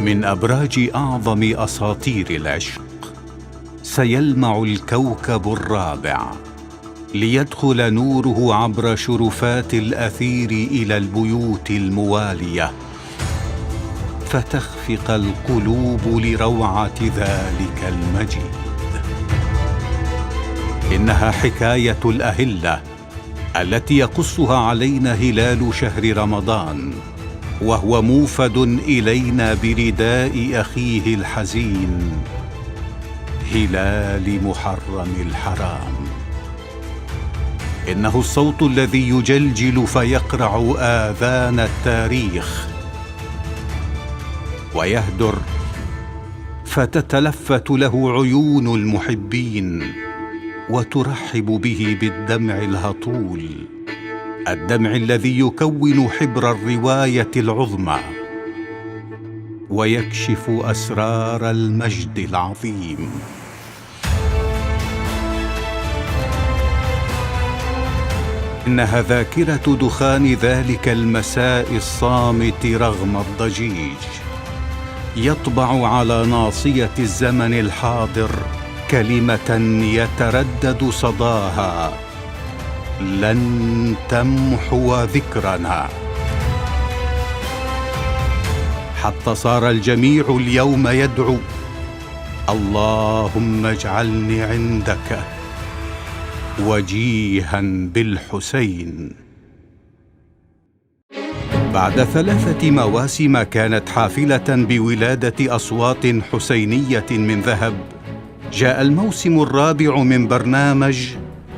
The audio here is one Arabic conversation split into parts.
من أبراج أعظم أساطير العشق سيلمع الكوكب الرابع ليدخل نوره عبر شرفات الأثير إلى البيوت الموالية، فتخفق القلوب لروعة ذلك المجيد. إنها حكاية الأهلة التي يقصها علينا هلال شهر رمضان، وهو موفد إلينا برداء أخيه الحزين هلال محرم الحرام. إنه الصوت الذي يجلجل فيقرع آذان التاريخ، ويهدر فتتلفت له عيون المحبين، وترحب به بالدمع الهطول، الدمع الذي يكون حبر الرواية العظمى ويكشف أسرار المجد العظيم. إنها ذاكرة دخان ذلك المساء الصامت رغم الضجيج، يطبع على ناصية الزمن الحاضر كلمة يتردد صداها: لن تمحو ذكرنا. حتى صار الجميع اليوم يدعو: اللهم اجعلني عندك وجيها بالحسين. بعد 3 مواسم كانت حافلة بولادة أصوات حسينية من ذهب، جاء الموسم الرابع من برنامج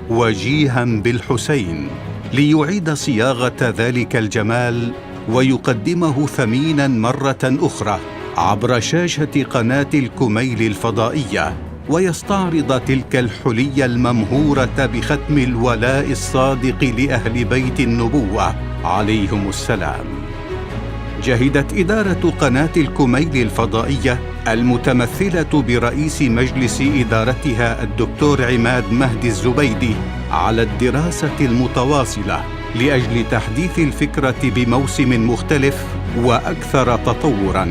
وجيها بالحسين ليعيد صياغة ذلك الجمال ويقدمه ثمينا مرة أخرى عبر شاشة قناة الكميل الفضائية، ويستعرض تلك الحلي الممهورة بختم الولاء الصادق لأهل بيت النبوة عليهم السلام. جهدت إدارة قناة الكميل الفضائية المتمثلة برئيس مجلس إدارتها الدكتور عماد مهدي الزبيدي على الدراسة المتواصلة لأجل تحديث الفكرة بموسم مختلف وأكثر تطوراً.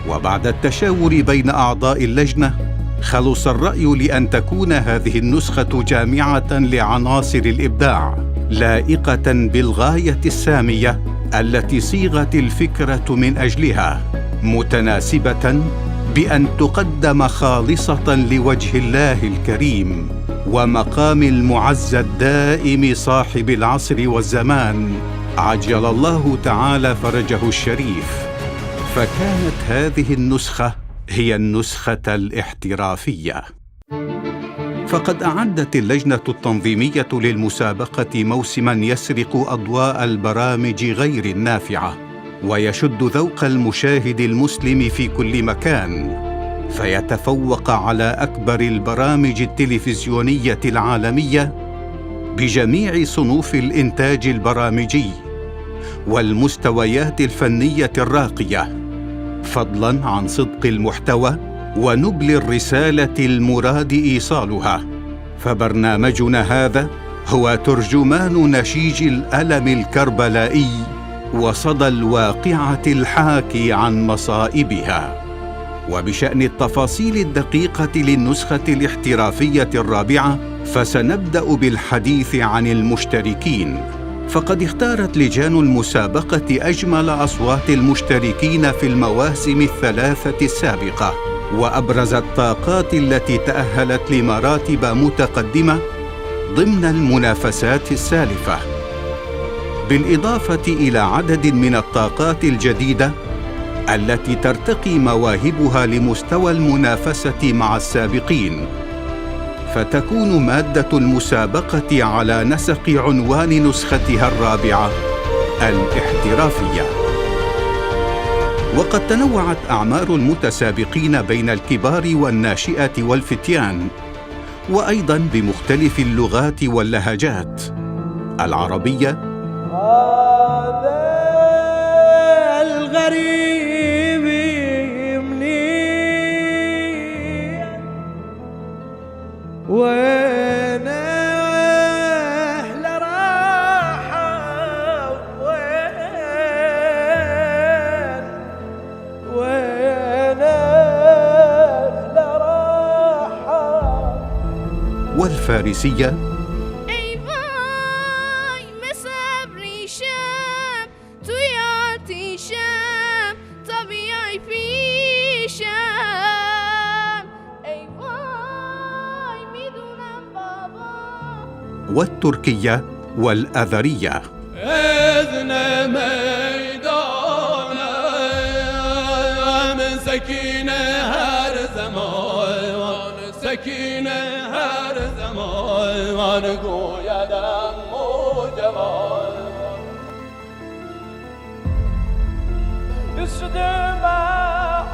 وبعد التشاور بين أعضاء اللجنة، خلص الرأي لأن تكون هذه النسخة جامعة لعناصر الإبداع، لائقة بالغاية السامية التي صيغت الفكرة من أجلها، متناسبة بأن تقدم خالصة لوجه الله الكريم ومقام المعز الدائم صاحب العصر والزمان، عجل الله تعالى فرجه الشريف. فكانت هذه النسخة هي النسخة الاحترافية. فقد أعدت اللجنة التنظيمية للمسابقة موسماً يسرق أضواء البرامج غير النافعة، ويشد ذوق المشاهد المسلم في كل مكان، فيتفوق على أكبر البرامج التلفزيونية العالمية بجميع صنوف الإنتاج البرامجي والمستويات الفنية الراقية، فضلاً عن صدق المحتوى ونبل الرسالة المراد إيصالها. فبرنامجنا هذا هو ترجمان نشيج الألم الكربلائي وصدى الواقعة الحاكي عن مصائبها. وبشأن التفاصيل الدقيقة للنسخة الاحترافية الرابعة، فسنبدأ بالحديث عن المشتركين. فقد اختارت لجان المسابقة أجمل أصوات المشتركين في المواسم ال3 السابقة، وأبرز الطاقات التي تأهلت لمراتب متقدمة ضمن المنافسات السالفة، بالإضافة إلى عدد من الطاقات الجديدة التي ترتقي مواهبها لمستوى المنافسة مع السابقين. فتكون مادة المسابقة على نسق عنوان نسختها الرابعة: الاحترافية. وقد تنوعت أعمار المتسابقين بين الكبار والناشئة والفتيان، وأيضاً بمختلف اللغات واللهجات العربية، هذا الغريب منيح، وين أهل راحة، وين الفارسية ای وای مثل ابریشم توی آتیشم تا بیای پیشم ای وای میدونم بابا. والتركية والأذرية. اذن میدانم سکینه هر زمان سکینه هر زمان گویدم موجوان üstüme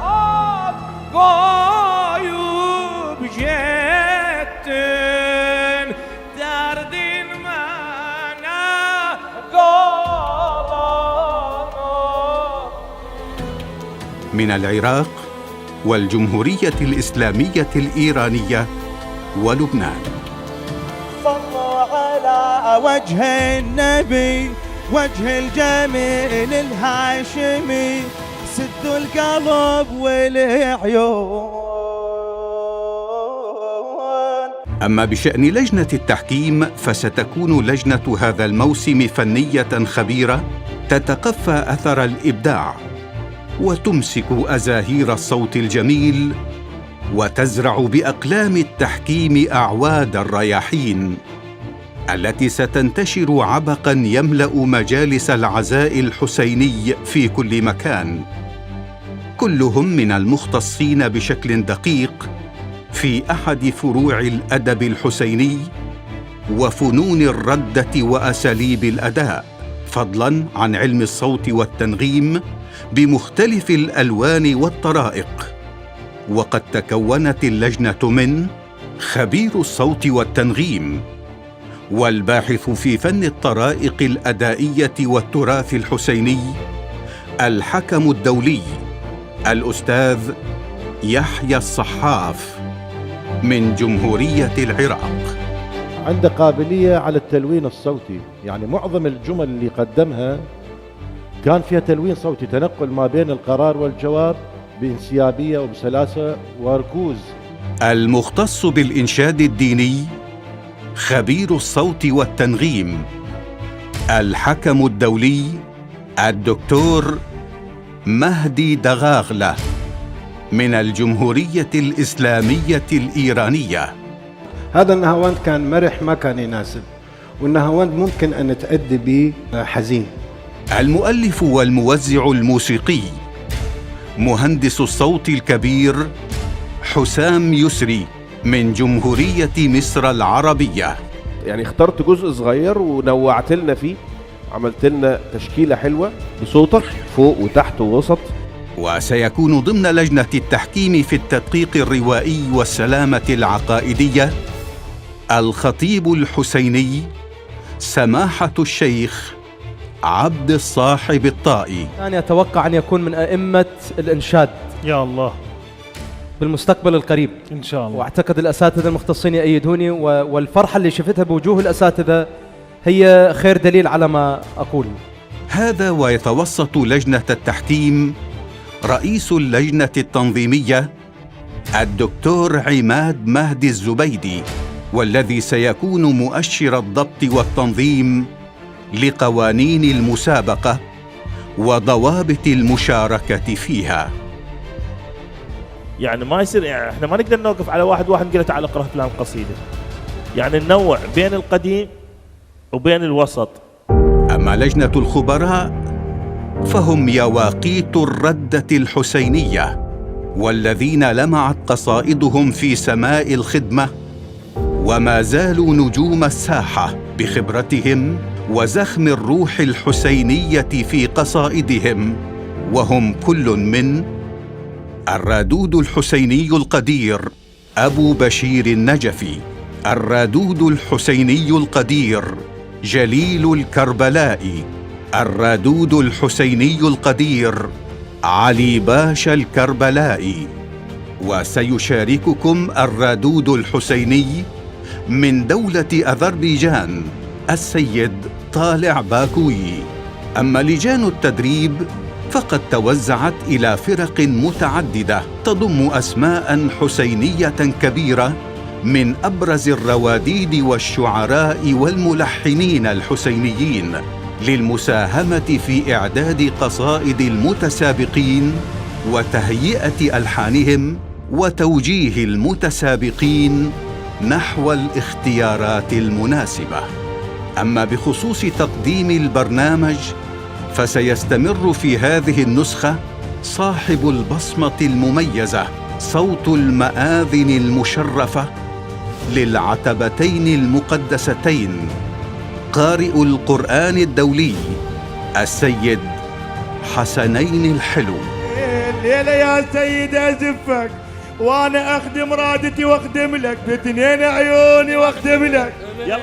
at koyup gittin derdin bana kalana. من العراق والجمهورية الإسلامية الإيرانية ولبنان. صلوا على وجه النبي وجه الجميل الهاشمي سد القلب والعيون. أما بشأن لجنة التحكيم فستكون لجنة هذا الموسم فنية خبيرة تتقفى أثر الإبداع وتمسك أزاهير الصوت الجميل وتزرع بأقلام التحكيم أعواد الرياحين التي ستنتشر عبقاً يملأ مجالس العزاء الحسيني في كل مكان، كلهم من المختصين بشكل دقيق في أحد فروع الأدب الحسيني وفنون الردة وأساليب الأداء، فضلاً عن علم الصوت والتنغيم بمختلف الألوان والطرائق. وقد تكونت اللجنة من خبير الصوت والتنغيم، والباحث في فن الطرائق الأدائية والتراث الحسيني، الحكم الدولي الأستاذ يحيى الصحاف من جمهورية العراق. عنده قابلية على التلوين الصوتي، يعني معظم الجمل اللي قدمها كان فيها تلوين صوتي، تنقل ما بين القرار والجواب بانسيابية وبسلاسة وركوز. المختص بالإنشاد الديني خبير الصوت والتنغيم، الحكم الدولي الدكتور مهدي دغاغلة من الجمهورية الإسلامية الإيرانية. هذا النهاوند كان مرح ما كان يناسب، والنهاوند ممكن أن تأدي به حزين. المؤلف والموزع الموسيقي مهندس الصوت الكبير حسام يسري من جمهورية مصر العربية. يعني اخترت جزء صغير ونوعت لنا فيه، عملت لنا تشكيلة حلوة بصوتك فوق وتحت ووسط. وسيكون ضمن لجنة التحكيم في التدقيق الروائي والسلامة العقائدية الخطيب الحسيني سماحة الشيخ عبد الصاحب الطائي. أنا أتوقع أن يكون من أئمة الإنشاد يا الله بالمستقبل القريب إن شاء الله. وأعتقد الأساتذة المختصين يأيدوني، والفرحة اللي شفتها بوجوه الأساتذة هي خير دليل على ما أقول. هذا ويتوسط لجنة التحكيم رئيس اللجنة التنظيمية الدكتور عماد مهدي الزبيدي، والذي سيكون مؤشر الضبط والتنظيم لقوانين المسابقة وضوابط المشاركة فيها. يعني ما يصير، يعني احنا ما نقدر نوقف على واحد نقول له تعال اقرا فلان قصيدة، يعني ننوع بين القديم وبين الوسط. أما لجنة الخبراء فهم يواقيت الردة الحسينية، والذين لمعت قصائدهم في سماء الخدمة وما زالوا نجوم الساحة بخبرتهم وزخم الروح الحسينية في قصائدهم، وهم كل من الرادود الحسيني القدير أبو بشير النجفي، الرادود الحسيني القدير جليل الكربلائي، الرادود الحسيني القدير علي باشا الكربلائي. وسيشارككم الرادود الحسيني من دولة أذربيجان السيد طالع باكوي. أما لجان التدريب فقد توزعت إلى فرق متعددة تضم أسماء حسينية كبيرة من أبرز الرواديد والشعراء والملحنين الحسينيين للمساهمة في إعداد قصائد المتسابقين وتهيئة ألحانهم وتوجيه المتسابقين نحو الاختيارات المناسبة. أما بخصوص تقديم البرنامج فسيستمر في هذه النسخة صاحب البصمة المميزة صوت المآذن المشرفة للعتبتين المقدستين قارئ القرآن الدولي السيد حسنين الحلو. الليلة يا سيد أزفك وأنا أخدم رادتي وأخدم لك باثنين عيوني وأخدم لك. يلا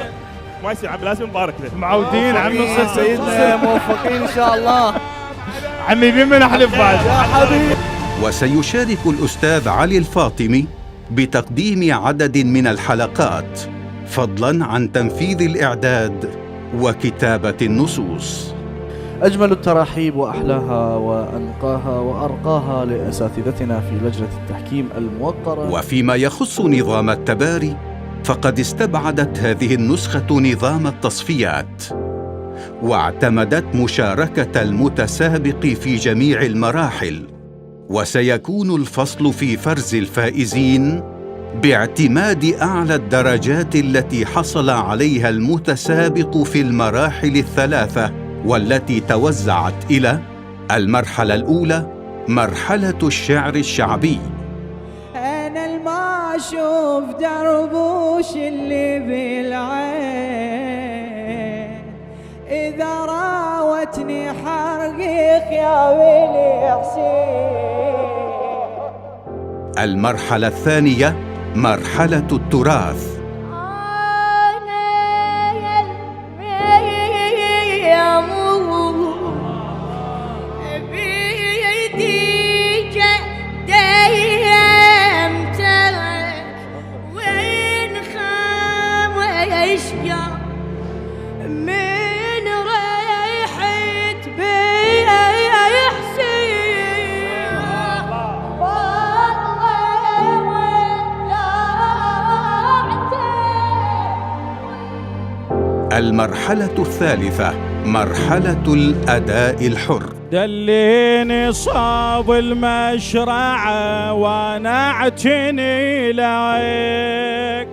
ما يصير عم لازم نبارك لك. معودين عم نصر سيدنا موفقين ان شاء الله. عمي بمن أحلف بعد يا حبيبي. وسيشارك الأستاذ علي الفاطمي بتقديم عدد من الحلقات فضلاً عن تنفيذ الإعداد وكتابة النصوص. أجمل التراحيب وأحلاها وأنقاها وأرقاها لأساتذتنا في لجنة التحكيم الموقرة. وفيما يخص نظام التباري فقد استبعدت هذه النسخة نظام التصفيات واعتمدت مشاركة المتسابق في جميع المراحل، وسيكون الفصل في فرز الفائزين باعتماد أعلى الدرجات التي حصل عليها المتسابق في المراحل الثلاثة والتي توزعت إلى: المرحلة الأولى مرحلة الشعر الشعبي. أنا الما أشوف دربوش اللي بالعين، إذا راوتني حرقيق يا ويلي حسين. المرحلة الثانية مرحلة التراث. المرحلة الثالثة مرحلة الأداء الحر. دليني صاب المشرعة وانا اعتني لك،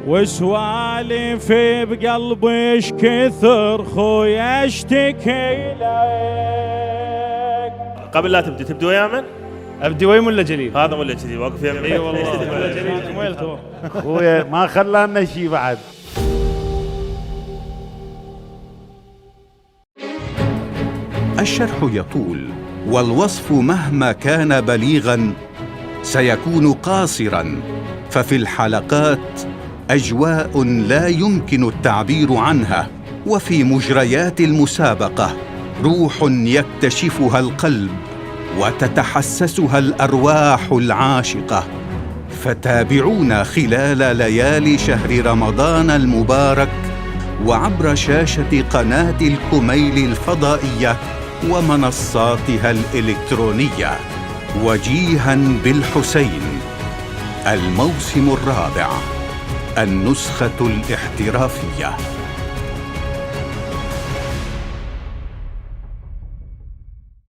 وسوالفي بقلبي اش كثر خويا اشتكي لك. قبل لا تبدو ويا من؟ أبدي وين ولا جليل؟ هذا ولا جليل واقف يمين. اي والله جليل ويلته اخويا ما خلانا شيء بعد. الشرح يطول والوصف مهما كان بليغاً سيكون قاصراً، ففي الحلقات أجواء لا يمكن التعبير عنها، وفي مجريات المسابقة روح يكتشفها القلب وتتحسسها الأرواح العاشقة. فتابعونا خلال ليالي شهر رمضان المبارك وعبر شاشة قناة الكميل الفضائية ومنصاتها الإلكترونية. وجيها بالحسين، الموسم الرابع، النسخة الاحترافية.